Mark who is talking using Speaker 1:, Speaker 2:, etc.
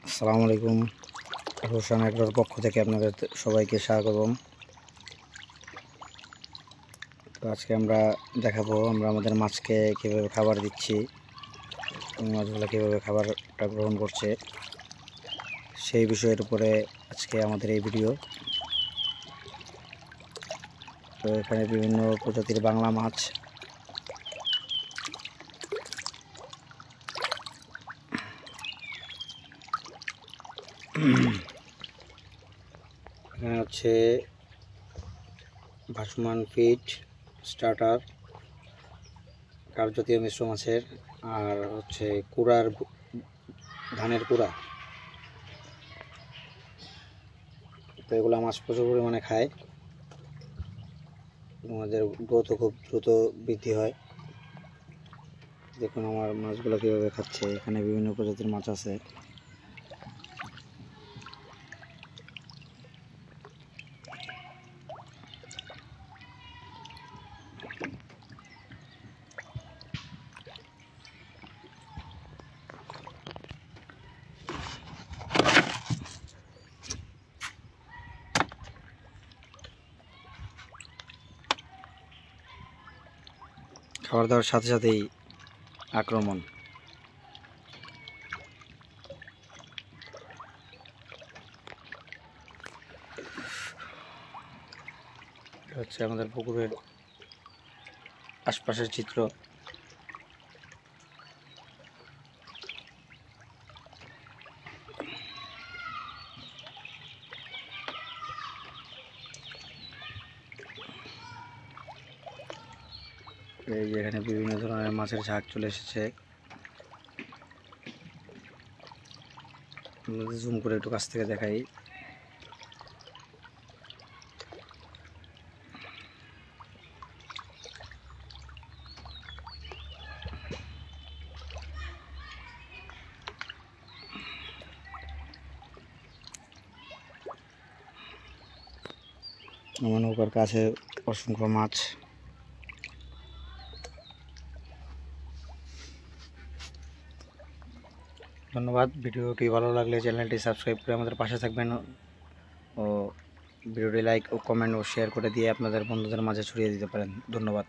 Speaker 1: আসসালামু আলাইকুম। রোশন এগ্রোর পক্ষ থেকে আপনাদের সবাইকে স্বাগতম। তো আজকে আমরা দেখাবো আমরা আমাদের মাছকে কীভাবে খাবার দিচ্ছি, মাছগুলো কীভাবে খাবারটা গ্রহণ করছে সেই বিষয়ের উপরে আজকে আমাদের এই ভিডিও। তো এখানে বিভিন্ন প্রজাতির বাংলা মাছ, এখানে হচ্ছে ভাসমান ফিড, স্টার্টার, কার্পজাতীয় মিশ্র মাছের, আর হচ্ছে কুড়ার ধানের কুড়া। তো এগুলো মাছ প্রচুর পরিমাণে খায়, আমাদের গ্রোথও খুব দ্রুত বৃদ্ধি হয়। দেখুন আমার মাছগুলো কীভাবে খাচ্ছে। এখানে বিভিন্ন প্রজাতির মাছ আছে। খাবার দাবার সাথে সাথেই আক্রমণ। হচ্ছে আমাদের পুকুরের আশপাশের চিত্র। এই যে এখানে বিভিন্ন ধরনের মাছের ঝাঁক চলে এসেছে। জুম করে একটু কাছ থেকে দেখাই। আমার নৌকার কাছে অসংখ্য মাছ। ধন্যবাদ। ভিডিওটি ভালো লাগলে চ্যানেলটি সাবস্ক্রাইব করে আমাদের পাশে থাকবেন ও ভিডিওটি লাইক ও কমেন্ট ও শেয়ার করে দিয়ে আপনাদের বন্ধুদের মাঝে ছড়িয়ে দিতে পারেন। ধন্যবাদ।